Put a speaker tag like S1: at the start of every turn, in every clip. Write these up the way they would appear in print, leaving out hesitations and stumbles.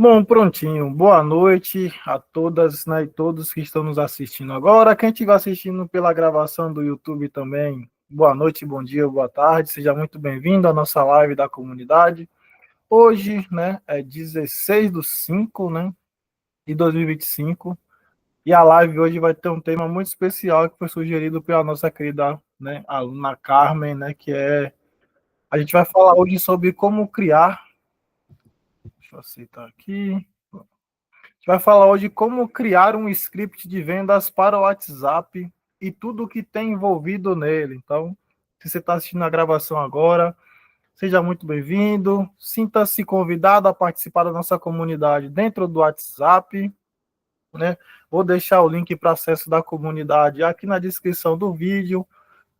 S1: Bom, prontinho. Boa noite a todas, né, e todos que estão nos assistindo agora. Quem estiver assistindo pela gravação do YouTube também, boa noite, bom dia, boa tarde. Seja muito bem-vindo à nossa live da comunidade. Hoje, né, é 16/5, né, de 2025. E a live hoje vai ter um tema muito especial que foi sugerido pela nossa querida, né, aluna Carmen, né, que é... A gente vai falar hoje sobre como criar... Deixa eu aceitar aqui. A gente vai falar hoje como criar um script de vendas para o WhatsApp e tudo o que tem envolvido nele. Então, se você está assistindo a gravação agora, seja muito bem-vindo. Sinta-se convidado a participar da nossa comunidade dentro do WhatsApp, né? Vou deixar o link para acesso da comunidade aqui na descrição do vídeo.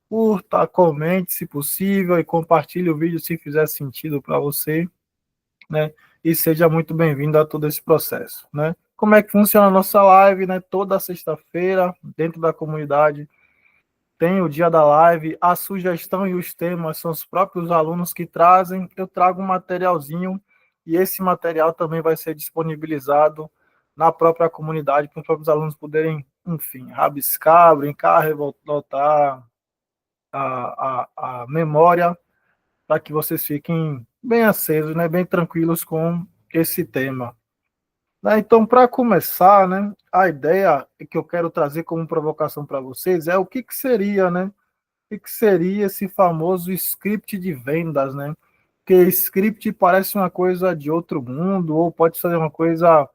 S1: Curta, comente se possível e compartilhe o vídeo se fizer sentido para você, né? E seja muito bem-vindo a todo esse processo, né? Como é que funciona a nossa live, né? Toda sexta-feira, dentro da comunidade, tem o dia da live, a sugestão e os temas são os próprios alunos que trazem. Eu trago um materialzinho e esse material também vai ser disponibilizado na própria comunidade para os próprios alunos poderem, enfim, rabiscar, brincar, revoltar a memória, para que vocês fiquem bem acesos, né, bem tranquilos com esse tema. Então, para começar, né, a ideia que eu quero trazer como provocação para vocês é o que seria, né? O que seria esse famoso script de vendas, né? Porque script parece uma coisa de outro mundo, ou pode ser uma coisa,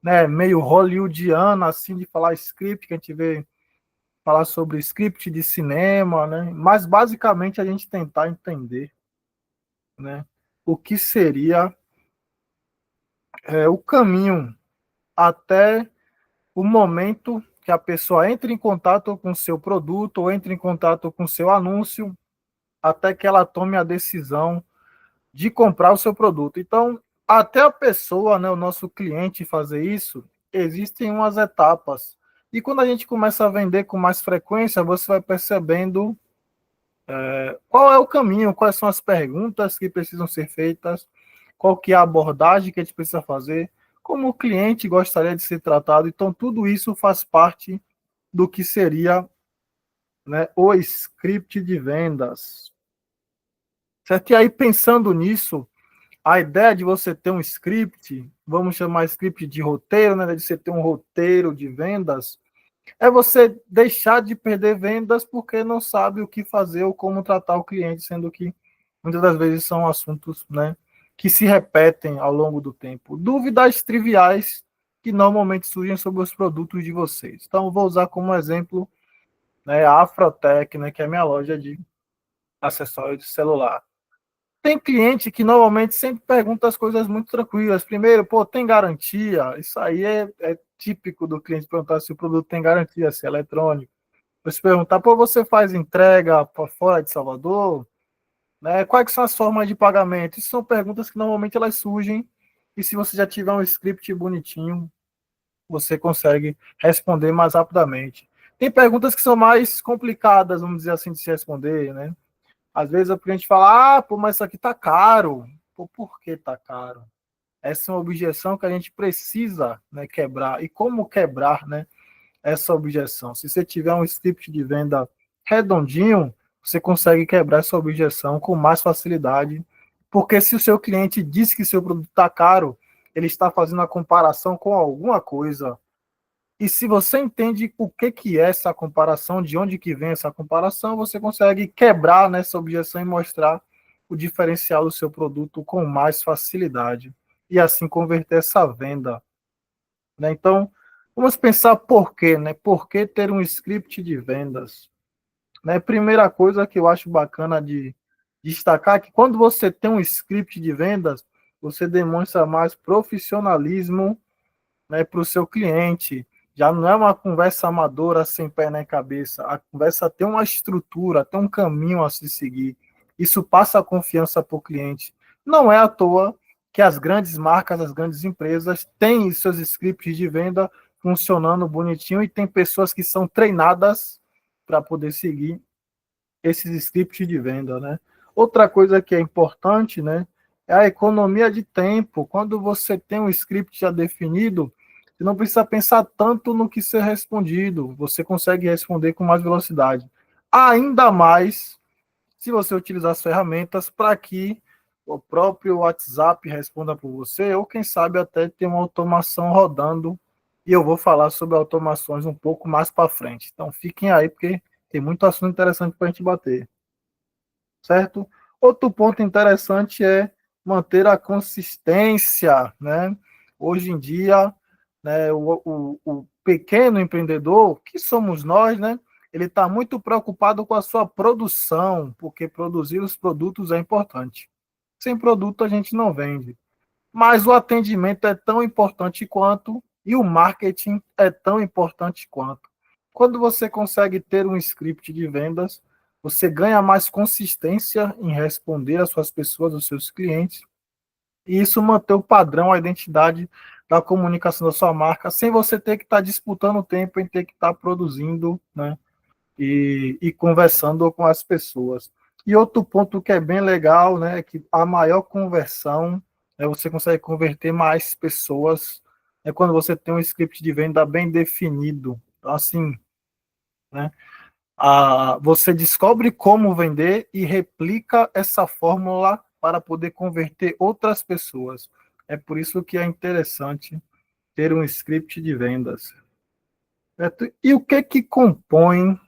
S1: né, meio hollywoodiana, assim, de falar script, que a gente vê falar sobre script de cinema, né? Mas basicamente a gente tentar entender, né, o que seria o caminho até o momento que a pessoa entra em contato com o seu produto ou entra em contato com o seu anúncio, até que ela tome a decisão de comprar o seu produto. Então, até a pessoa, né, o nosso cliente fazer isso, existem umas etapas. E quando a gente começa a vender com mais frequência, você vai percebendo qual é o caminho, quais são as perguntas que precisam ser feitas, qual que é a abordagem que a gente precisa fazer, como o cliente gostaria de ser tratado. Então, tudo isso faz parte do que seria, né, o script de vendas. Certo? E aí, pensando nisso, a ideia de você ter um script, vamos chamar script de roteiro, né, de você ter um roteiro de vendas, é você deixar de perder vendas porque não sabe o que fazer ou como tratar o cliente, sendo que muitas das vezes são assuntos, né, que se repetem ao longo do tempo. Dúvidas triviais que normalmente surgem sobre os produtos de vocês. Então, vou usar como exemplo, né, a Afrotech, né, que é a minha loja de acessórios de celular. Tem cliente que normalmente sempre pergunta as coisas muito tranquilas. Primeiro, pô, tem garantia? Isso aí é típico do cliente perguntar se o produto tem garantia, se é eletrônico. Você perguntar, pô, você faz entrega para fora de Salvador? Né? Quais são as formas de pagamento? Isso são perguntas que normalmente elas surgem e se você já tiver um script bonitinho, você consegue responder mais rapidamente. Tem perguntas que são mais complicadas, vamos dizer assim, de se responder, né? Às vezes o cliente fala, pô, mas isso aqui tá caro. Pô, por que tá caro? Essa é uma objeção que a gente precisa, né, quebrar. E como quebrar, né, essa objeção? Se você tiver um script de venda redondinho, você consegue quebrar essa objeção com mais facilidade, porque se o seu cliente diz que seu produto está caro, ele está fazendo a comparação com alguma coisa. E se você entende o que é essa comparação, de onde que vem essa comparação, você consegue quebrar nessa objeção e mostrar o diferencial do seu produto com mais facilidade. E assim converter essa venda. Né? Então, vamos pensar por quê, né? Por que ter um script de vendas? Né? Primeira coisa que eu acho bacana de destacar é que quando você tem um script de vendas, você demonstra mais profissionalismo, né, para o seu cliente. Já não é uma conversa amadora sem pé nem cabeça. A conversa tem uma estrutura, tem um caminho a se seguir. Isso passa a confiança para o cliente. Não é à toa que as grandes marcas, as grandes empresas têm seus scripts de venda funcionando bonitinho e tem pessoas que são treinadas para poder seguir esses scripts de venda, né? Outra coisa que é importante, né, É a economia de tempo. Quando você tem um script já definido, você não precisa pensar tanto no que ser respondido. Você consegue responder com mais velocidade. Ainda mais se você utilizar as ferramentas para que o próprio WhatsApp responda por você, ou quem sabe até ter uma automação rodando. E eu vou falar sobre automações um pouco mais para frente. Então fiquem aí, porque tem muito assunto interessante para a gente bater, certo? Outro ponto interessante é manter a consistência, né? Hoje em dia, né, o pequeno empreendedor, que somos nós, né? Ele está muito preocupado com a sua produção, porque produzir os produtos é importante. Sem produto a gente não vende. Mas o atendimento é tão importante quanto, e o marketing é tão importante quanto. Quando você consegue ter um script de vendas, você ganha mais consistência em responder às suas pessoas, aos seus clientes, e isso mantém o padrão, a identidade da comunicação da sua marca, sem você ter que estar disputando o tempo em ter que estar produzindo, né? E conversando com as pessoas. E outro ponto que é bem legal, né, é que a maior conversão, você consegue converter mais pessoas, quando você tem um script de venda bem definido. Então, assim, né, você descobre como vender e replica essa fórmula para poder converter outras pessoas. É por isso que é interessante ter um script de vendas. Certo? E o que compõe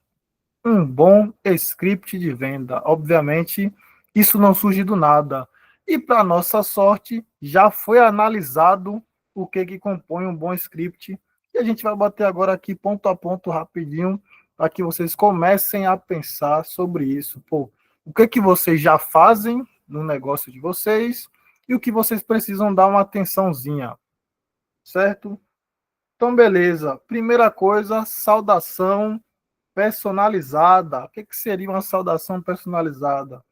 S1: um bom script de venda? Obviamente, isso não surge do nada. E, para nossa sorte, já foi analisado o que compõe um bom script. E a gente vai bater agora aqui ponto a ponto rapidinho, para que vocês comecem a pensar sobre isso. Pô, o que vocês já fazem no negócio de vocês e o que vocês precisam dar uma atençãozinha, certo? Então, beleza. Primeira coisa, saudação personalizada. O que seria uma saudação personalizada?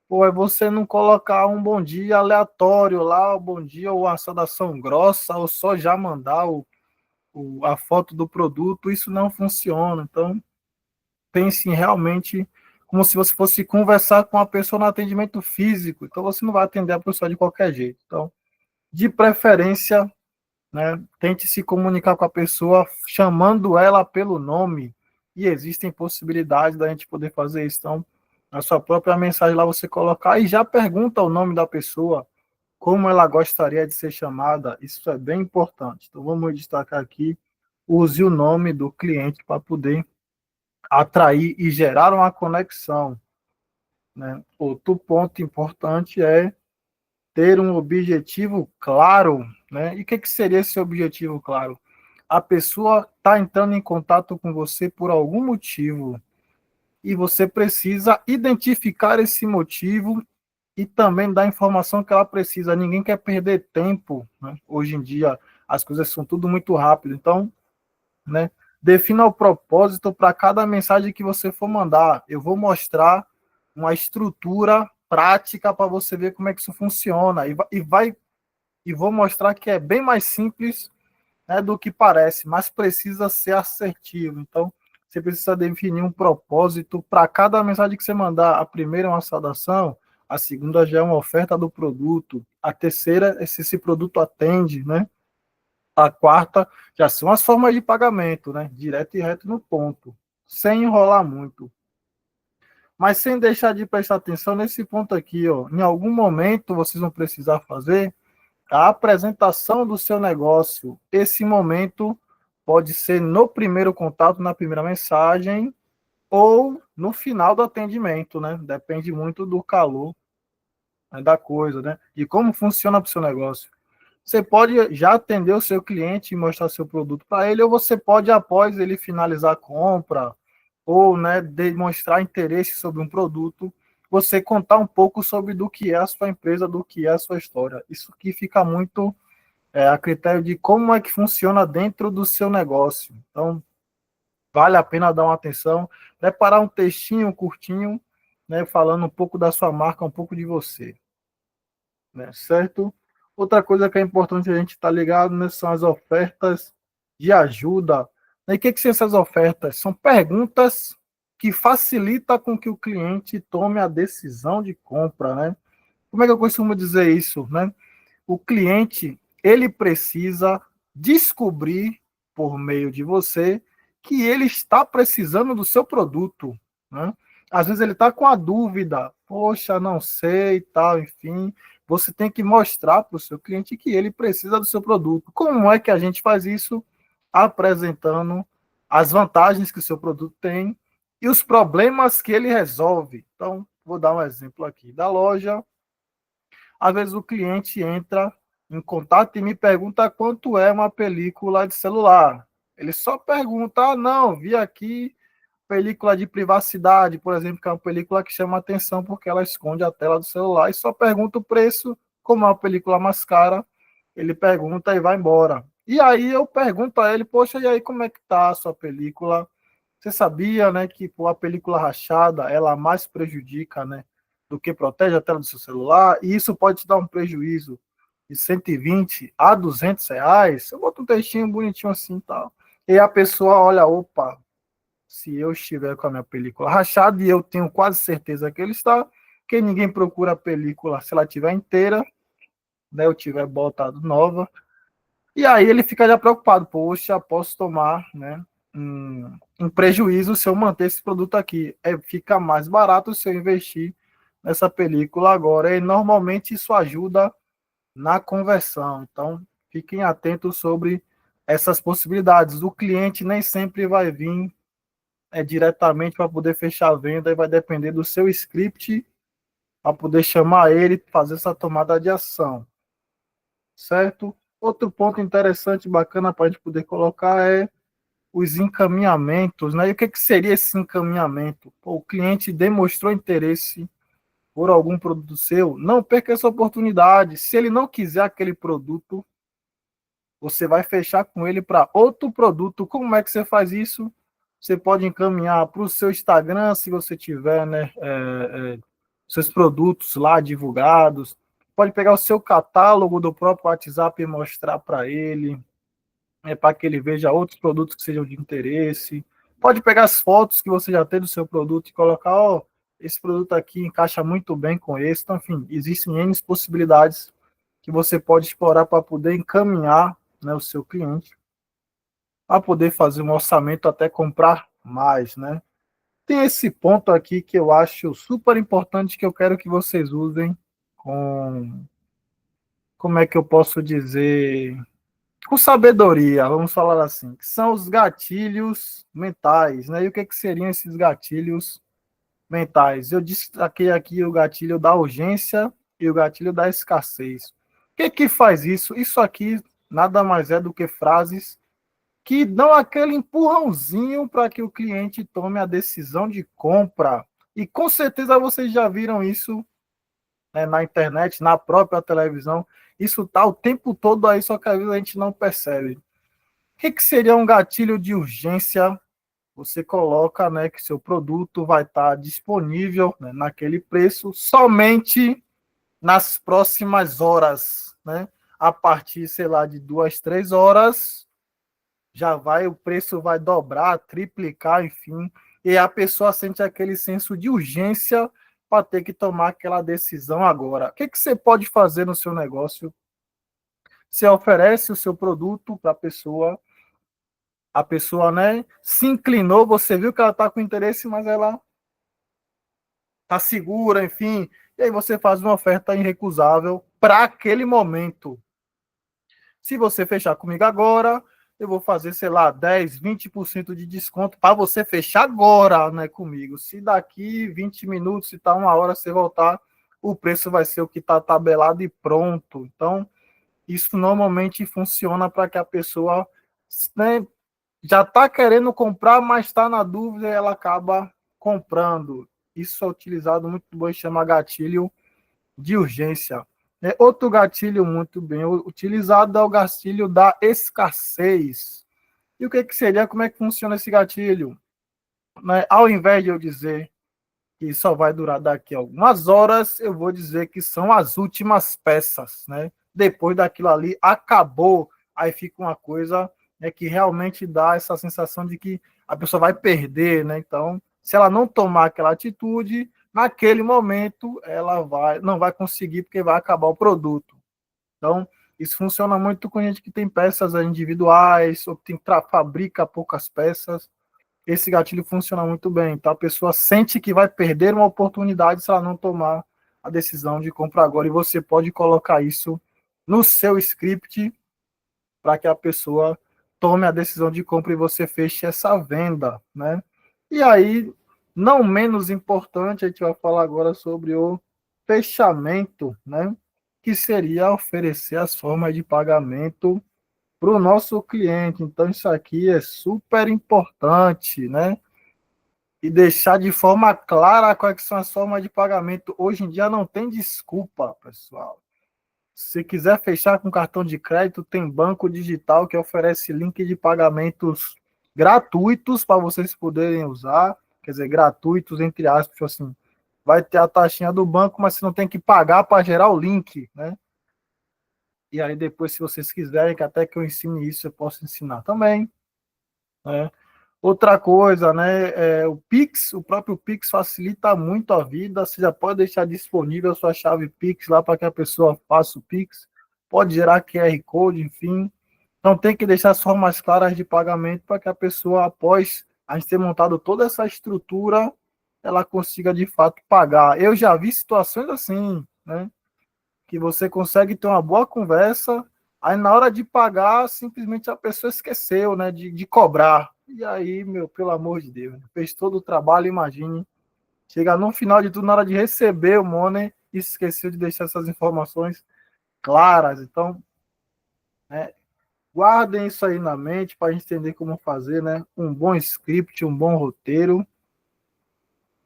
S1: Pô, é você não colocar um bom dia aleatório lá, o bom dia, ou a saudação grossa, ou só já mandar a foto do produto. Isso não funciona. Então, pense realmente como se você fosse conversar com a pessoa no atendimento físico. Então, você não vai atender a pessoa de qualquer jeito. Então, de preferência, né? Tente se comunicar com a pessoa chamando ela pelo nome, e existem possibilidades da gente poder fazer isso. Então, na sua própria mensagem lá você colocar e já pergunta o nome da pessoa, como ela gostaria de ser chamada. Isso é bem importante. Então, vamos destacar aqui, use o nome do cliente para poder atrair e gerar uma conexão, né? Outro ponto importante é ter um objetivo claro, né? E o que seria esse objetivo claro? A pessoa está entrando em contato com você por algum motivo e você precisa identificar esse motivo e também dar a informação que ela precisa. Ninguém quer perder tempo, né? Hoje em dia as coisas são tudo muito rápido, então, né? Defina o propósito para cada mensagem que você for mandar. Eu vou mostrar uma estrutura prática para você ver como é que isso funciona e vou mostrar que é bem mais simples, né, do que parece, mas precisa ser assertivo. Então, você precisa definir um propósito para cada mensagem que você mandar. A primeira é uma saudação, a segunda já é uma oferta do produto, a terceira é se esse produto atende, né? A quarta já são as formas de pagamento, né? Direto e reto no ponto, sem enrolar muito. Mas sem deixar de prestar atenção nesse ponto aqui, ó. Em algum momento vocês vão precisar fazer a apresentação do seu negócio. Esse momento pode ser no primeiro contato, na primeira mensagem, ou no final do atendimento, né? Depende muito do calor, né, da coisa, né? De como funciona para o seu negócio. Você pode já atender o seu cliente e mostrar seu produto para ele, ou você pode, após ele finalizar a compra, ou, né, demonstrar interesse sobre um produto, você contar um pouco sobre do que é a sua empresa, do que é a sua história. Isso que fica muito a critério de como é que funciona dentro do seu negócio. Então, vale a pena dar uma atenção, preparar um textinho curtinho, né, falando um pouco da sua marca, um pouco de você, né, certo? Outra coisa que é importante a gente estar ligado, né, são as ofertas de ajuda. E o que são essas ofertas? São perguntas que facilitam com que o cliente tome a decisão de compra, né? Como é que eu costumo dizer isso, né? O cliente, ele precisa descobrir, por meio de você, que ele está precisando do seu produto, né? Às vezes ele está com a dúvida, poxa, não sei, tal, enfim. Você tem que mostrar para o seu cliente que ele precisa do seu produto. Como é que a gente faz isso? Apresentando as vantagens que o seu produto tem e os problemas que ele resolve. Então, vou dar um exemplo aqui da loja. Às vezes o cliente entra em contato e me pergunta quanto é uma película de celular. Ele só pergunta, não, vi aqui película de privacidade, por exemplo, que é uma película que chama atenção porque ela esconde a tela do celular e só pergunta o preço, como é uma película mais cara, ele pergunta e vai embora. E aí eu pergunto a ele, poxa, e aí como é que tá a sua película? Você sabia, né, que pô, a película rachada, ela mais prejudica, né, do que protege a tela do seu celular, e isso pode te dar um prejuízo de 120 a R$ 200. Eu boto um textinho bonitinho assim, tal. E a pessoa olha, opa, se eu estiver com a minha película rachada, e eu tenho quase certeza que ele está, que ninguém procura a película se ela estiver inteira, né, eu tiver botado nova, e aí ele fica já preocupado, poxa, posso tomar, né, um prejuízo se eu manter esse produto aqui. Fica mais barato se eu investir nessa película agora. E normalmente isso ajuda na conversão. Então, fiquem atentos sobre essas possibilidades. O cliente nem sempre vai vir diretamente para poder fechar a venda e vai depender do seu script para poder chamar ele e fazer essa tomada de ação. Certo? Outro ponto interessante, bacana para a gente poder colocar é os encaminhamentos, né? E o que seria esse encaminhamento? Pô, o cliente demonstrou interesse por algum produto seu, não perca essa oportunidade. Se ele não quiser aquele produto, você vai fechar com ele para outro produto. Como é que você faz isso? Você pode encaminhar para o seu Instagram, se você tiver, né, seus produtos lá divulgados. Pode pegar o seu catálogo do próprio WhatsApp e mostrar para ele, para que ele veja outros produtos que sejam de interesse. Pode pegar as fotos que você já tem do seu produto e colocar, ó, esse produto aqui encaixa muito bem com esse. Então, enfim, existem N possibilidades que você pode explorar para poder encaminhar, né, o seu cliente a poder fazer um orçamento até comprar mais, né? Tem esse ponto aqui que eu acho super importante que eu quero que vocês usem com, como é que eu posso dizer, com sabedoria, vamos falar assim, que são os gatilhos mentais, né? E o que, que seriam esses gatilhos mentais? Eu destaquei aqui o gatilho da urgência e o gatilho da escassez. O que que faz isso? Isso aqui nada mais é do que frases que dão aquele empurrãozinho para que o cliente tome a decisão de compra. E com certeza vocês já viram isso, né, na internet, na própria televisão. Isso está o tempo todo aí, só que às vezes a gente não percebe. O que, que seria um gatilho de urgência? Você coloca, né, que seu produto vai estar disponível, né, naquele preço somente nas próximas horas, né? A partir, sei lá, de 2, 3 horas, já vai, o preço vai dobrar, triplicar, enfim, e a pessoa sente aquele senso de urgência para ter que tomar aquela decisão agora. O que, que você pode fazer no seu negócio? Você oferece o seu produto para a pessoa, né, se inclinou, você viu que ela está com interesse, mas ela está segura, enfim, e aí você faz uma oferta irrecusável para aquele momento. Se você fechar comigo agora, eu vou fazer, sei lá, 10, 20% de desconto para você fechar agora, né, comigo. Se daqui 20 minutos, se tá 1 hora, você voltar, o preço vai ser o que está tabelado e pronto. Então, isso normalmente funciona para que a pessoa, né, já está querendo comprar, mas está na dúvida e ela acaba comprando. Isso é utilizado muito bem, chama gatilho de urgência. Outro gatilho muito bem utilizado é o gatilho da escassez. E o que, que seria? Como é que funciona esse gatilho? Né? Ao invés de eu dizer que só vai durar daqui a algumas horas, eu vou dizer que são as últimas peças. Né? Depois daquilo ali, acabou. Aí fica uma coisa, né, que realmente dá essa sensação de que a pessoa vai perder. Né? Então, se ela não tomar aquela atitude, naquele momento ela não vai conseguir porque vai acabar o produto. Então, isso funciona muito com gente que tem peças individuais ou que fabrica poucas peças. Esse gatilho funciona muito bem. Então, a pessoa sente que vai perder uma oportunidade se ela não tomar a decisão de comprar agora. E você pode colocar isso no seu script para que a pessoa tome a decisão de compra e você feche essa venda, né? E aí, não menos importante, a gente vai falar agora sobre o fechamento, né? Que seria oferecer as formas de pagamento para o nosso cliente. Então, isso aqui é super importante, né? E deixar de forma clara quais são as formas de pagamento. Hoje em dia não tem desculpa, pessoal. Se quiser fechar com cartão de crédito, tem banco digital que oferece link de pagamentos gratuitos para vocês poderem usar. Quer dizer, gratuitos, entre aspas, assim. Vai ter a taxinha do banco, mas você não tem que pagar para gerar o link, né? E aí depois, se vocês quiserem, que até que eu ensine isso, eu posso ensinar também, né? Outra coisa, né? O Pix, o próprio Pix facilita muito a vida. Você já pode deixar disponível a sua chave Pix lá para que a pessoa faça o Pix. Pode gerar QR Code, enfim. Então tem que deixar as formas claras de pagamento para que a pessoa, após a gente ter montado toda essa estrutura, ela consiga de fato pagar. Eu já vi situações assim, né? Que você consegue ter uma boa conversa, aí na hora de pagar, simplesmente a pessoa esqueceu, né, de cobrar. E aí, meu, pelo amor de Deus, fez todo o trabalho, imagine, chega no final de tudo, na hora de receber o money, e esqueceu de deixar essas informações claras. Então, né, guardem isso aí na mente para a gente entender como fazer, né, um bom script, um bom roteiro,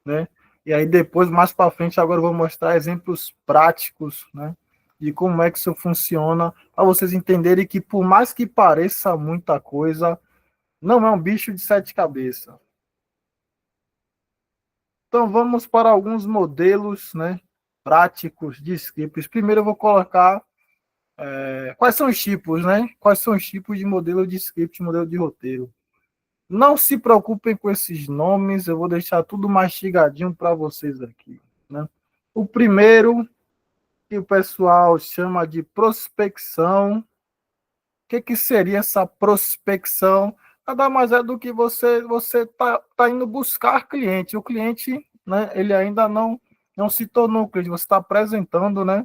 S1: né? E aí depois, mais para frente, agora eu vou mostrar exemplos práticos, né? De como é que isso funciona, para vocês entenderem que por mais que pareça muita coisa, não é um bicho de sete cabeças. Então vamos para alguns modelos, né? Práticos de scripts. Primeiro eu vou colocar quais são os tipos, né? Quais são os tipos de modelo de script, modelo de roteiro. Não se preocupem com esses nomes, eu vou deixar tudo mastigadinho para vocês aqui, né? O primeiro, que o pessoal chama de prospecção. O que seria essa prospecção? Nada mais é do que você tá indo buscar cliente. O cliente, né, ele ainda não se tornou cliente, você está apresentando, né,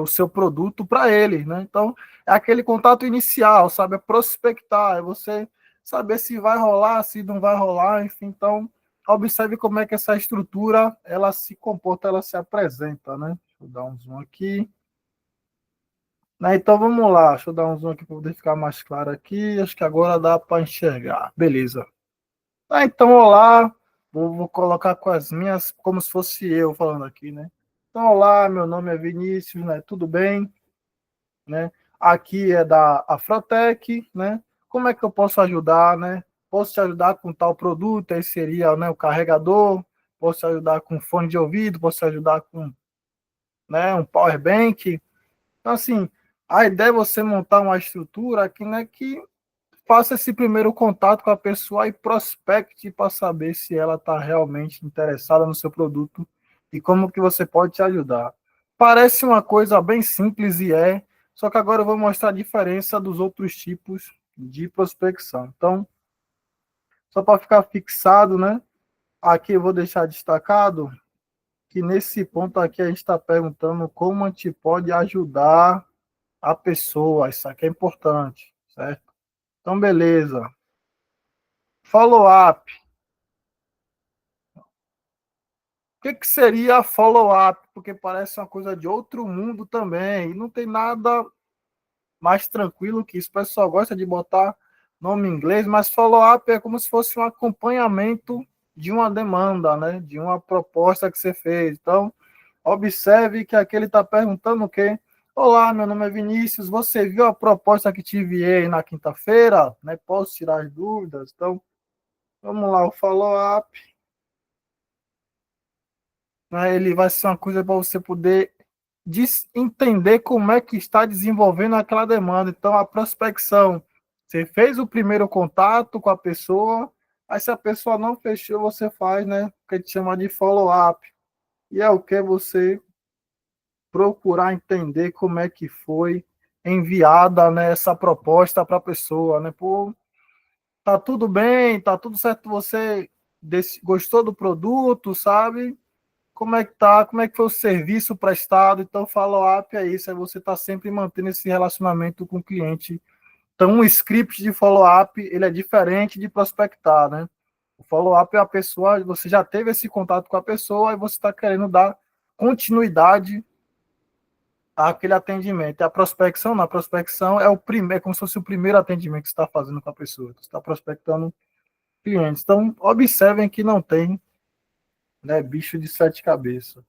S1: o seu produto para ele, né? Então, é aquele contato inicial, sabe? É prospectar, é você saber se vai rolar, se não vai rolar, enfim. Então, observe como é que essa estrutura, ela se comporta, ela se apresenta, né? Deixa eu dar um zoom aqui. Né, então, vamos lá. Deixa eu dar um zoom aqui para poder ficar mais claro aqui. Acho que agora dá para enxergar. Beleza. Então, olá. Vou colocar com as minhas, como se fosse eu falando aqui, né? Então, olá, meu nome é Vinícius, né? Tudo bem? Né? Aqui é da Afrotec, né? Como é que eu posso ajudar, né? Posso te ajudar com tal produto, aí seria, né, o carregador, posso te ajudar com fone de ouvido, posso te ajudar com, né, um power bank. Então, assim, a ideia é você montar uma estrutura aqui, né, que faça esse primeiro contato com a pessoa e prospecte para saber se ela está realmente interessada no seu produto e como que você pode te ajudar. Parece uma coisa bem simples e só que agora eu vou mostrar a diferença dos outros tipos de prospecção. Então, só para ficar fixado, né? Aqui eu vou deixar destacado que nesse ponto aqui a gente está perguntando como a gente pode ajudar a pessoa. Isso aqui é importante, certo? Então, beleza. Follow-up. O que seria follow-up? Porque parece uma coisa de outro mundo também. E não tem nada mais tranquilo que isso. O pessoal gosta de botar nome em inglês, mas follow-up é como se fosse um acompanhamento de uma demanda, né? De uma proposta que você fez. Então, observe que aqui ele está perguntando o quê? Olá, meu nome é Vinícius. Você viu a proposta que te enviei na quinta-feira? Né? Posso tirar as dúvidas? Então, vamos lá, o follow-up. Né, ele vai ser uma coisa para você poder entender como é que está desenvolvendo aquela demanda. Então, a prospecção, você fez o primeiro contato com a pessoa, Aí se a pessoa não fechou, você faz, né, o que a gente chama de follow-up. E é o que você procurar entender como é que foi enviada, né, essa proposta para a pessoa, né? Pô, tá tudo bem, tá tudo certo, você gostou do produto, sabe? Como é que tá? Como é que foi o serviço prestado? Então, follow-up é isso, é você tá sempre mantendo esse relacionamento com o cliente. Então, um script de follow-up, ele é diferente de prospectar, né? O follow-up é a pessoa, você já teve esse contato com a pessoa e você está querendo dar continuidade àquele atendimento. E a prospecção, na prospecção é o primeiro, é como se fosse o primeiro atendimento que você está fazendo com a pessoa. Você está prospectando clientes. Então, observem que não tem, né, bicho de sete cabeças.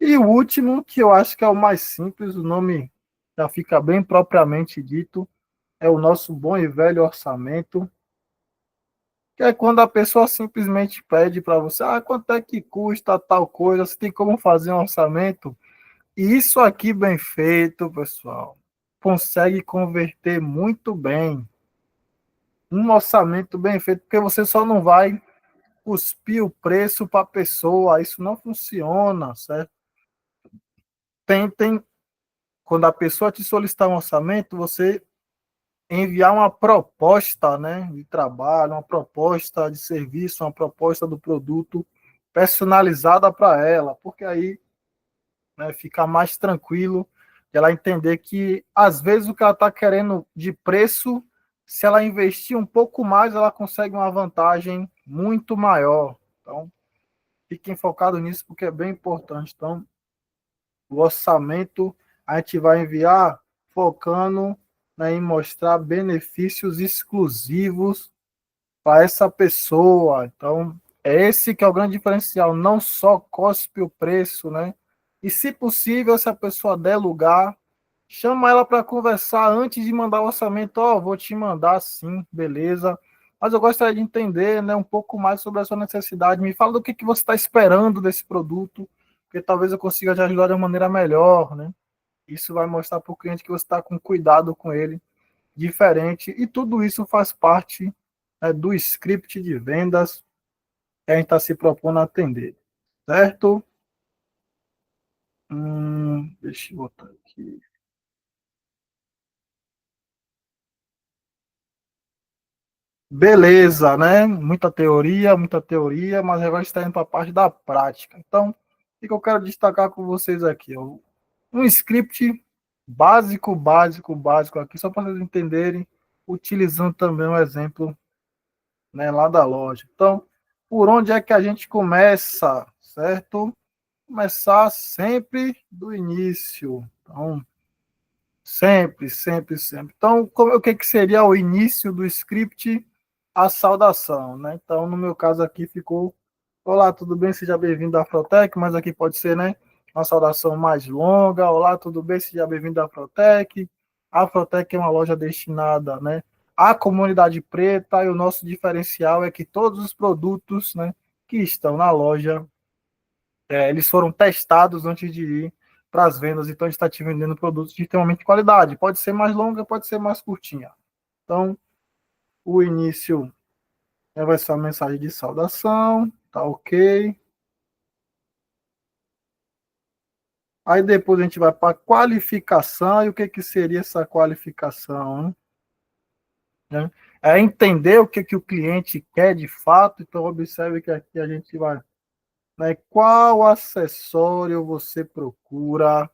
S1: E o último, que eu acho que é o mais simples, o nome já fica bem propriamente dito, é o nosso bom e velho orçamento, que é quando a pessoa simplesmente pede para você, quanto é que custa tal coisa, você tem como fazer um orçamento? E isso aqui bem feito, pessoal, consegue converter muito bem. Um orçamento bem feito, porque você só não vai cuspir o preço para a pessoa, isso não funciona, certo? Tentem, quando a pessoa te solicitar um orçamento, você enviar uma proposta, né, de trabalho, uma proposta de serviço, uma proposta do produto personalizada para ela, porque aí, né, fica mais tranquilo de ela entender que às vezes o que ela está querendo de preço, se ela investir um pouco mais, ela consegue uma vantagem muito maior. Então, fiquem focados nisso porque é bem importante. Então, o orçamento a gente vai enviar focando, né, em mostrar benefícios exclusivos para essa pessoa. Então, é esse que é o grande diferencial. Não só cospe o preço, né? E, se possível, se a pessoa der lugar, chama ela para conversar antes de mandar o orçamento. Vou te mandar sim, beleza. Mas eu gostaria de entender, né, um pouco mais sobre a sua necessidade. Me fala do que você está esperando desse produto, porque talvez eu consiga te ajudar de uma maneira melhor, né? Isso vai mostrar para o cliente que você está com cuidado com ele, diferente. E tudo isso faz parte, né, do script de vendas que a gente está se propondo a atender. Certo? Deixa eu botar aqui. Beleza, né? Muita teoria, mas agora está indo para a parte da prática. Então, o que eu quero destacar com vocês aqui? Um script básico aqui, só para vocês entenderem, utilizando também um exemplo, né, lá da loja. Então, por onde é que a gente começa, certo? Começar sempre do início. Então, sempre. Então, o que, que seria o início do script? A saudação, né? Então, no meu caso aqui ficou: olá, tudo bem? Seja bem-vindo à Afrotec, mas aqui pode ser, né, uma saudação mais longa: olá, tudo bem? Seja bem-vindo à Afrotec. A Afrotec é uma loja destinada, né, à comunidade preta, e o nosso diferencial é que todos os produtos, né, que estão na loja, eles foram testados antes de ir para as vendas, então a gente está te vendendo produtos de extremamente qualidade. Pode ser mais longa, pode ser mais curtinha. Então, o início, vai ser uma mensagem de saudação, tá ok. Aí depois a gente vai para a qualificação, e o que, que seria essa qualificação, né? É entender o que, que o cliente quer de fato, então observe que aqui a gente vai, né, qual acessório você procura,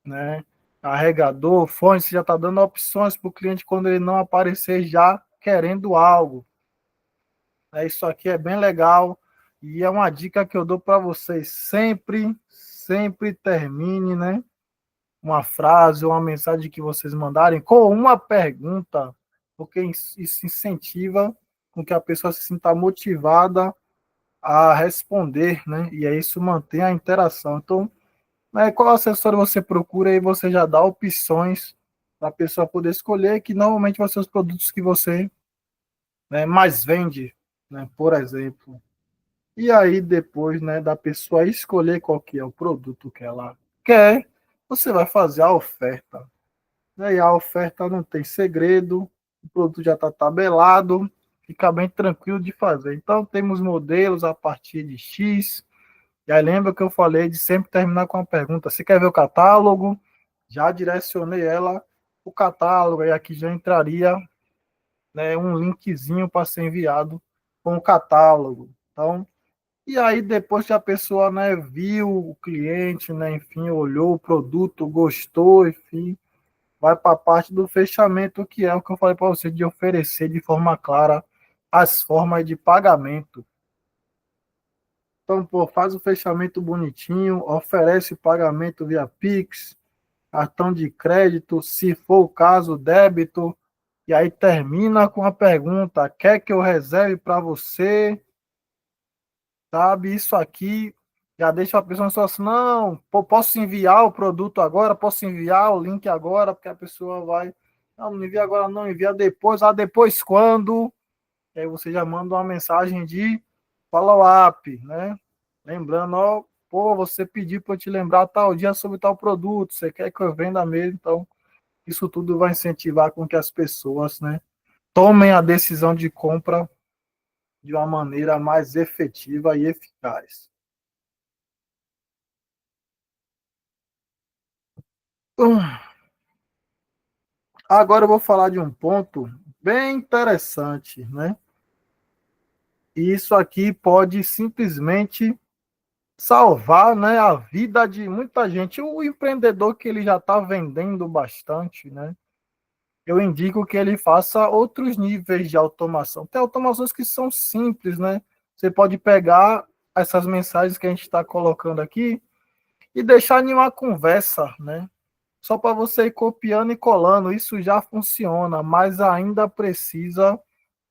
S1: né? Carregador, fone, você já está dando opções para o cliente quando ele não aparecer já querendo algo. Isso aqui é bem legal e é uma dica que eu dou para vocês. Sempre termine, né, uma frase ou uma mensagem que vocês mandarem com uma pergunta, porque isso incentiva com que a pessoa se sinta motivada a responder, né? E é isso mantém a interação. Então, qual acessório você procura e você já dá opções para a pessoa poder escolher, que normalmente vão ser os produtos que você, né, mais vende, né, por exemplo. E aí, depois, né, da pessoa escolher qual que é o produto que ela quer, você vai fazer a oferta. E a oferta não tem segredo, o produto já está tabelado, Fica bem tranquilo de fazer. Então, temos modelos a partir de X. E aí, lembra que eu falei de sempre terminar com uma pergunta: você quer ver o catálogo? Já direcionei ela o catálogo, e aqui já entraria, né, um linkzinho para ser enviado com o catálogo. Então, e aí, depois que a pessoa, né, viu o cliente, né, enfim, olhou o produto, gostou, enfim, vai para a parte do fechamento, que é o que eu falei para você, de oferecer de forma clara as formas de pagamento. Então, pô, faz o fechamento bonitinho, oferece pagamento via Pix, cartão de crédito, se for o caso, débito, e aí termina com a pergunta: quer que eu reserve para você? Sabe, isso aqui já deixa a pessoa só assim: não, pô, posso enviar o produto agora, posso enviar o link agora, porque a pessoa vai, não, não envia agora, não, envia depois, depois quando? E aí você já manda uma mensagem de follow-up, né? Lembrando, ó, pô, você pediu para eu te lembrar tal dia sobre tal produto, você quer que eu venda mesmo, então isso tudo vai incentivar com que as pessoas, né, tomem a decisão de compra de uma maneira mais efetiva e eficaz. Hum, Agora eu vou falar de um ponto bem interessante, né? E isso aqui pode simplesmente salvar, né, a vida de muita gente. O empreendedor que ele já está vendendo bastante, né? Eu indico que ele faça outros níveis de automação. Tem automações que são simples, né? Você pode pegar essas mensagens que a gente está colocando aqui e deixar em uma conversa, né? Só para você ir copiando e colando, isso já funciona, mas ainda precisa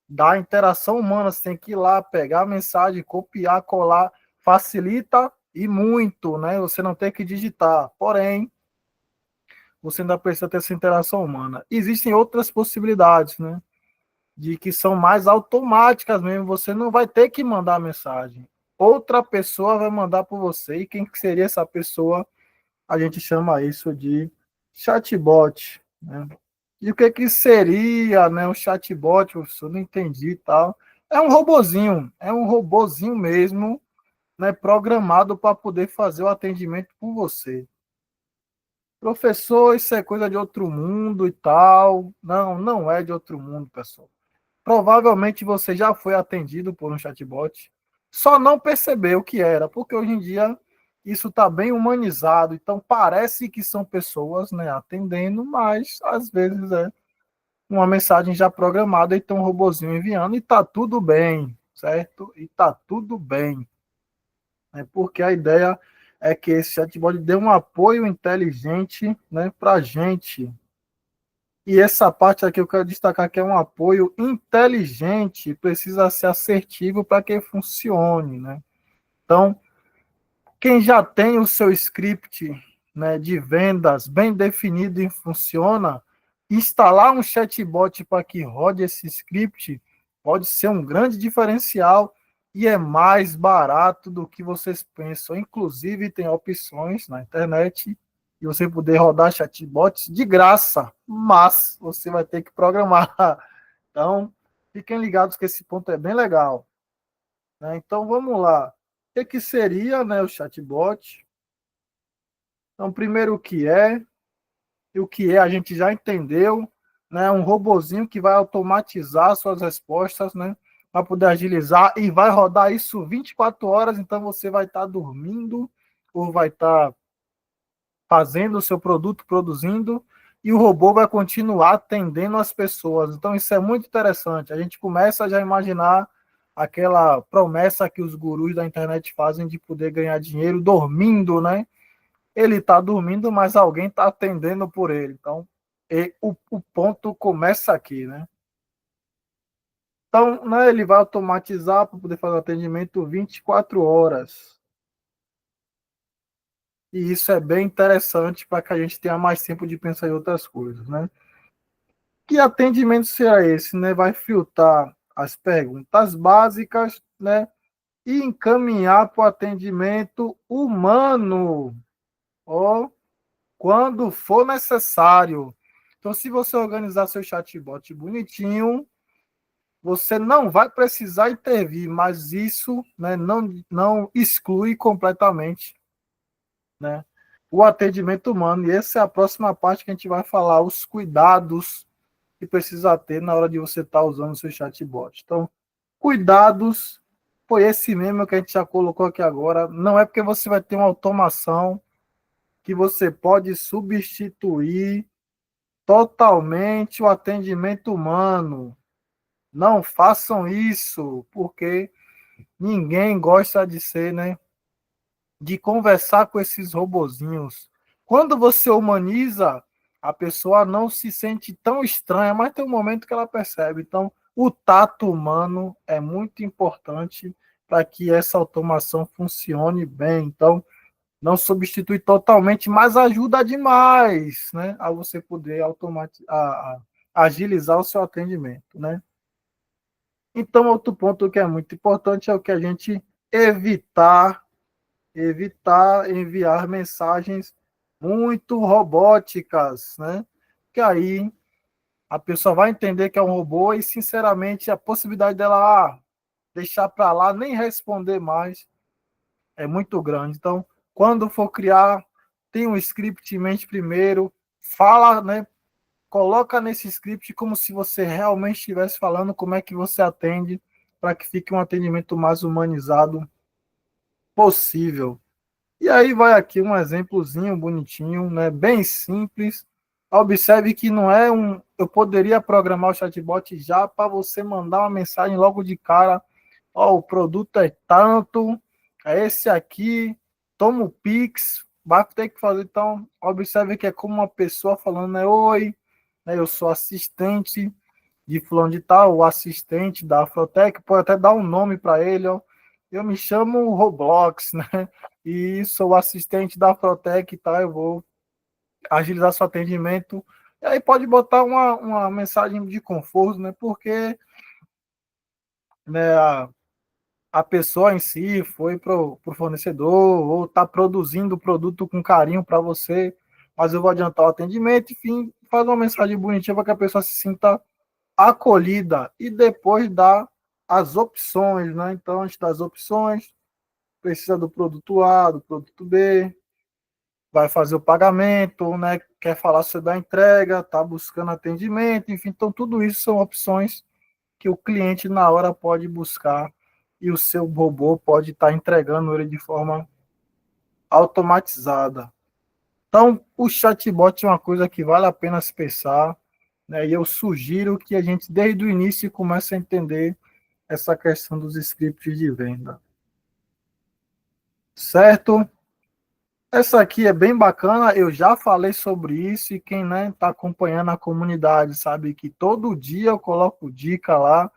S1: da interação humana. Você tem que ir lá, pegar a mensagem, copiar, colar, facilita e muito, né? Você não tem que digitar. Porém, você ainda precisa ter essa interação humana. Existem outras possibilidades, né? De que são mais automáticas mesmo. Você não vai ter que mandar a mensagem. Outra pessoa vai mandar por você. E quem que seria essa pessoa? A gente chama isso de chatbot, né? E o que que seria, né, um chatbot? Eu não entendi e tal. É um robozinho mesmo, né, programado para poder fazer o atendimento por você. Professor, isso é coisa de outro mundo e tal. Não, não é de outro mundo, pessoal. Provavelmente você já foi atendido por um chatbot, só não percebeu o que era, porque hoje em dia isso está bem humanizado, então parece que são pessoas, né, atendendo, mas às vezes é uma mensagem já programada e tem um robozinho enviando e está tudo bem, certo? E está tudo bem, né? Porque a ideia é que esse chatbot dê um apoio inteligente, né, para a gente. E essa parte aqui eu quero destacar que é um apoio inteligente, precisa ser assertivo para que funcione, né? Então, quem já tem o seu script, né, de vendas bem definido e funciona, instalar um chatbot para que rode esse script pode ser um grande diferencial e é mais barato do que vocês pensam. Inclusive, tem opções na internet de você poder rodar chatbots de graça, mas você vai ter que programar. Então, fiquem ligados que esse ponto é bem legal, né? Então, vamos lá. O que seria, né, o chatbot? Então, primeiro o que é, e o que é a gente já entendeu, né? Um robozinho que vai automatizar suas respostas, né? Para poder agilizar e vai rodar isso 24 horas, então você vai estar dormindo ou vai estar fazendo o seu produto, produzindo, e o robô vai continuar atendendo as pessoas. Então, isso é muito interessante. A gente começa a já imaginar aquela promessa que os gurus da internet fazem de poder ganhar dinheiro dormindo, né? Ele está dormindo, mas alguém está atendendo por ele. Então, o ponto começa aqui, né? Então, né, ele vai automatizar para poder fazer o atendimento 24 horas. E isso é bem interessante para que a gente tenha mais tempo de pensar em outras coisas, né? Que atendimento será esse, né? Vai filtrar as perguntas básicas, né? E encaminhar para o atendimento humano, ó, quando for necessário. Então, se você organizar seu chatbot bonitinho, você não vai precisar intervir, mas isso, né, não exclui completamente, né, o atendimento humano. E essa é a próxima parte que a gente vai falar, os cuidados que precisa ter na hora de você estar usando o seu chatbot. Então, cuidados, foi esse mesmo que a gente já colocou aqui agora. Não é porque você vai ter uma automação que você pode substituir totalmente o atendimento humano. Não façam isso, porque ninguém gosta de ser, né? De conversar com esses robozinhos. Quando você humaniza, a pessoa não se sente tão estranha, mas tem um momento que ela percebe. Então, o tato humano é muito importante para que essa automação funcione bem. Então, não substitui totalmente, mas ajuda demais, né, a você poder agilizar o seu atendimento, né? Então, outro ponto que é muito importante é o que a gente evitar enviar mensagens muito robóticas, né? Que aí a pessoa vai entender que é um robô e, sinceramente, a possibilidade dela deixar para lá, nem responder mais, é muito grande. Então, quando for criar, tem um script em mente primeiro, fala, né? Coloca nesse script como se você realmente estivesse falando, como é que você atende, para que fique um atendimento mais humanizado possível. E aí vai aqui um exemplozinho bonitinho, né? Bem simples. Observe que não é um. Eu poderia programar o chatbot já para você mandar uma mensagem logo de cara. Ó, o produto é tanto, é esse aqui, toma o Pix, vai ter que fazer. Então, observe que é como uma pessoa falando, né? Oi, né, eu sou assistente de fulano de tal, o assistente da Afrotec, pode até dar um nome para ele, ó. Eu me chamo Roblox, né? E sou assistente da Afrotec e tal, eu vou agilizar seu atendimento. E aí pode botar uma mensagem de conforto, né? Porque, né, a pessoa em si foi para o fornecedor ou está produzindo o produto com carinho para você, mas eu vou adiantar o atendimento, enfim, faz uma mensagem bonitinha para que a pessoa se sinta acolhida e depois dá as opções, né? Então, antes das opções, precisa do produto A, do produto B, vai fazer o pagamento, né? Quer falar sobre a entrega, tá buscando atendimento, enfim, então tudo isso são opções que o cliente na hora pode buscar e o seu robô pode estar entregando ele de forma automatizada. Então, o chatbot é uma coisa que vale a pena se pensar, né? E eu sugiro que a gente, desde o início, comece a entender essa questão dos scripts de venda. Certo? Essa aqui é bem bacana, eu já falei sobre isso e quem está acompanhando a comunidade sabe que todo dia eu coloco dica lá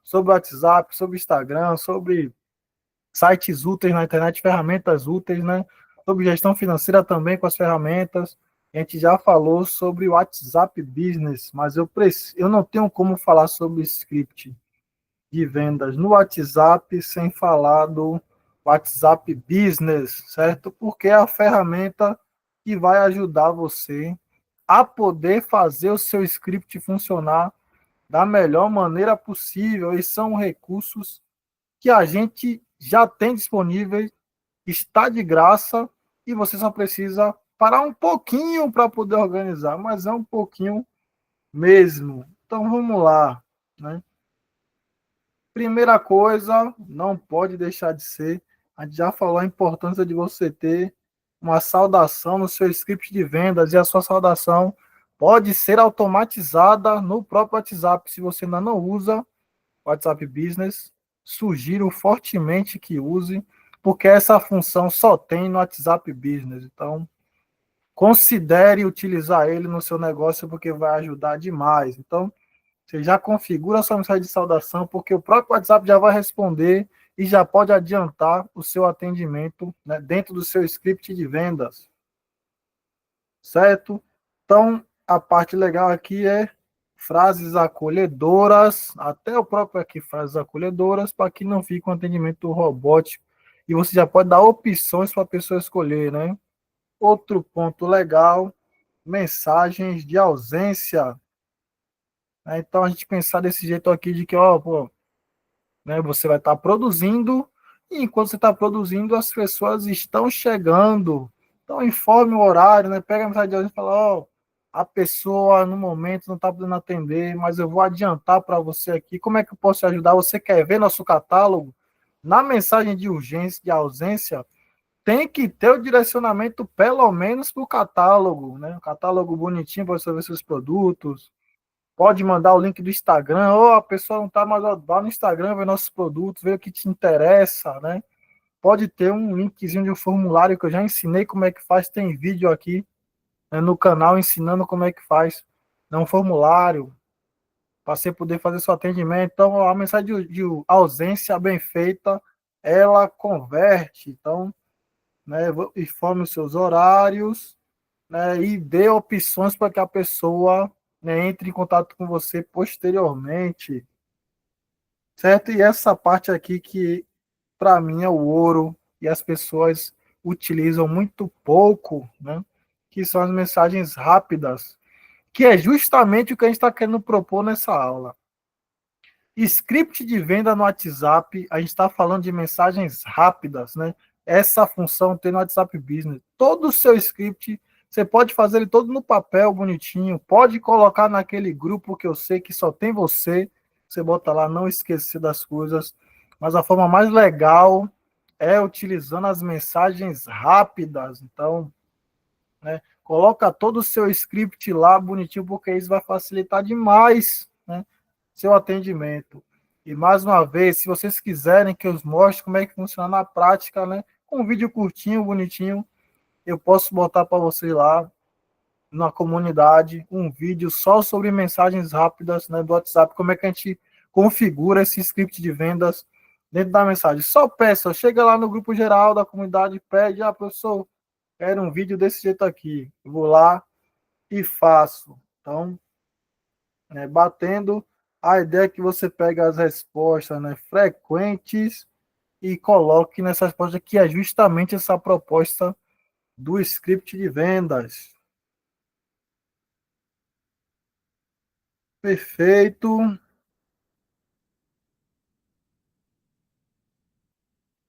S1: sobre o WhatsApp, sobre o Instagram, sobre sites úteis na internet, ferramentas úteis, né? Sobre gestão financeira também com as ferramentas. A gente já falou sobre o WhatsApp Business, mas eu não tenho como falar sobre script de vendas no WhatsApp sem falar do WhatsApp Business, certo? Porque é a ferramenta que vai ajudar você a poder fazer o seu script funcionar da melhor maneira possível. E são recursos que a gente já tem disponíveis, está de graça e você só precisa parar um pouquinho para poder organizar, mas é um pouquinho mesmo. Então vamos lá, né? Primeira coisa, não pode deixar de ser, a gente já falou a importância de você ter uma saudação no seu script de vendas e a sua saudação pode ser automatizada no próprio WhatsApp. Se você ainda não usa o WhatsApp Business, sugiro fortemente que use, porque essa função só tem no WhatsApp Business. Então, considere utilizar ele no seu negócio porque vai ajudar demais. Então, você já configura a sua mensagem de saudação, porque o próprio WhatsApp já vai responder e já pode adiantar o seu atendimento, né, dentro do seu script de vendas, certo? Então, a parte legal aqui é frases acolhedoras, até o próprio aqui, frases acolhedoras, para que não fique um atendimento robótico. E você já pode dar opções para a pessoa escolher, né? Outro ponto legal, mensagens de ausência. né? Então a gente pensar desse jeito aqui de que, ó, pô, né, você vai estar produzindo e enquanto você está produzindo, as pessoas estão chegando. Então informe o horário, né? Pega a mensagem de alguém e fala, ó, a pessoa no momento não está podendo atender, mas eu vou adiantar para você aqui. Como é que eu posso te ajudar? Você quer ver nosso catálogo? Na mensagem de urgência, de ausência, tem que ter o direcionamento pelo menos para o catálogo, né? Um catálogo bonitinho para você ver seus produtos. Pode mandar o link do Instagram, ou a pessoa não está mais, vá no Instagram, ver nossos produtos, ver o que te interessa, né? Pode ter um linkzinho de um formulário que eu já ensinei como é que faz, tem vídeo aqui, né, no canal ensinando como é que faz. É um formulário para você poder fazer seu atendimento. Então, a mensagem de ausência bem feita, ela converte. Então, né, informe os seus horários, né, e dê opções para que a pessoa, né, entre em contato com você posteriormente, certo? E essa parte aqui que para mim é o ouro e as pessoas utilizam muito pouco, né? Que são as mensagens rápidas, que é justamente o que a gente está querendo propor nessa aula. Script de venda no WhatsApp, a gente está falando de mensagens rápidas, né? Essa função tem no WhatsApp Business. Todo o seu script, você pode fazer ele todo no papel, bonitinho. Pode colocar naquele grupo que eu sei que só tem você. Você bota lá, não esquecer das coisas. Mas a forma mais legal é utilizando as mensagens rápidas. Então, né? Coloca todo o seu script lá bonitinho, porque isso vai facilitar demais, né, seu atendimento. E mais uma vez, se vocês quiserem que eu mostre como é que funciona na prática, né, com um vídeo curtinho, bonitinho, eu posso botar para vocês lá na comunidade um vídeo só sobre mensagens rápidas, né, do WhatsApp, como é que a gente configura esse script de vendas dentro da mensagem. Só peça, chega lá no grupo geral da comunidade, pede, professor, era um vídeo desse jeito aqui. Eu vou lá e faço. Então, né, batendo, a ideia é que você pega as respostas, né, frequentes e coloque nessa resposta que é justamente essa proposta do script de vendas. Perfeito.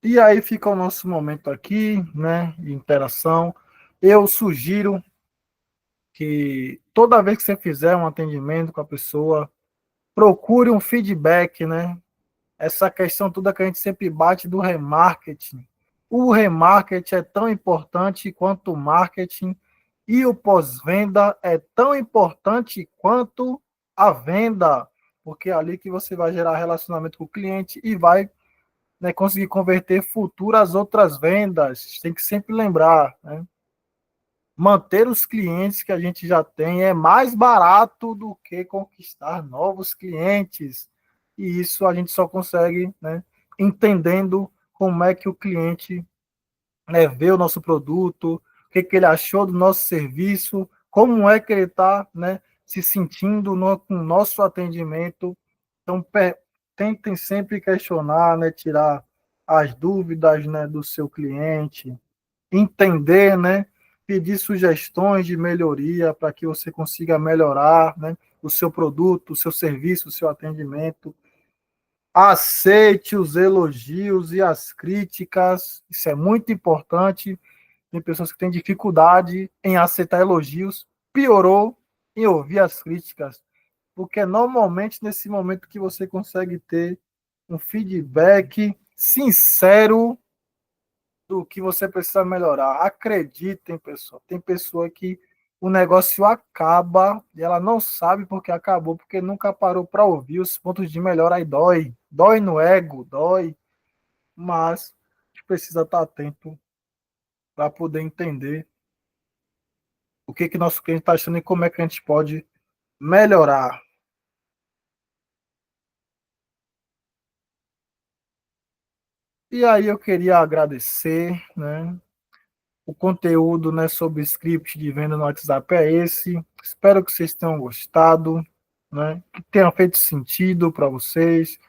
S1: E aí fica o nosso momento aqui, né, de interação. Eu sugiro que toda vez que você fizer um atendimento com a pessoa, procure um feedback, né? Essa questão toda que a gente sempre bate do remarketing. O remarketing é tão importante quanto o marketing e o pós-venda é tão importante quanto a venda, porque é ali que você vai gerar relacionamento com o cliente e vai, né, conseguir converter futuras outras vendas. Tem que sempre lembrar, né? Manter os clientes que a gente já tem é mais barato do que conquistar novos clientes. E isso a gente só consegue, né, entendendo como é que o cliente, né, vê o nosso produto, o que, que ele achou do nosso serviço, como é que ele está, né, se sentindo com o nosso atendimento. Então, tentem sempre questionar, né, tirar as dúvidas, né, do seu cliente, entender, né, pedir sugestões de melhoria para que você consiga melhorar, né, o seu produto, o seu serviço, o seu atendimento. Aceite os elogios e as críticas, isso é muito importante. Tem pessoas que têm dificuldade em aceitar elogios, piorou em ouvir as críticas, porque normalmente nesse momento que você consegue ter um feedback sincero do que você precisa melhorar. Acreditem, pessoal. Tem pessoa que o negócio acaba e ela não sabe porque acabou, porque nunca parou para ouvir os pontos de melhora. Aí dói. Dói no ego, dói. Mas a gente precisa estar atento para poder entender o que nosso cliente está achando e como é que a gente pode melhorar. E aí eu queria agradecer, né? O conteúdo, né, sobre script de venda no WhatsApp é esse. Espero que vocês tenham gostado, né, que tenha feito sentido para vocês.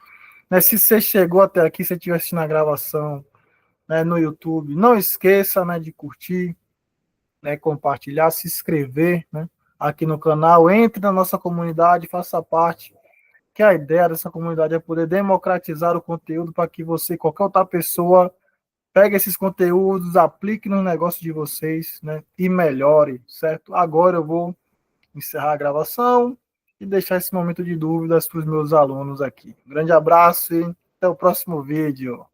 S1: Né, se você chegou até aqui, se estiver assistindo a gravação, né, no YouTube, não esqueça, né, de curtir, né, compartilhar, se inscrever, né, aqui no canal, entre na nossa comunidade, faça parte, que a ideia dessa comunidade é poder democratizar o conteúdo para que você, qualquer outra pessoa, pegue esses conteúdos, aplique no negócio de vocês, né, e melhore, certo? Agora eu vou encerrar a gravação e deixar esse momento de dúvidas para os meus alunos aqui. Um grande abraço e até o próximo vídeo.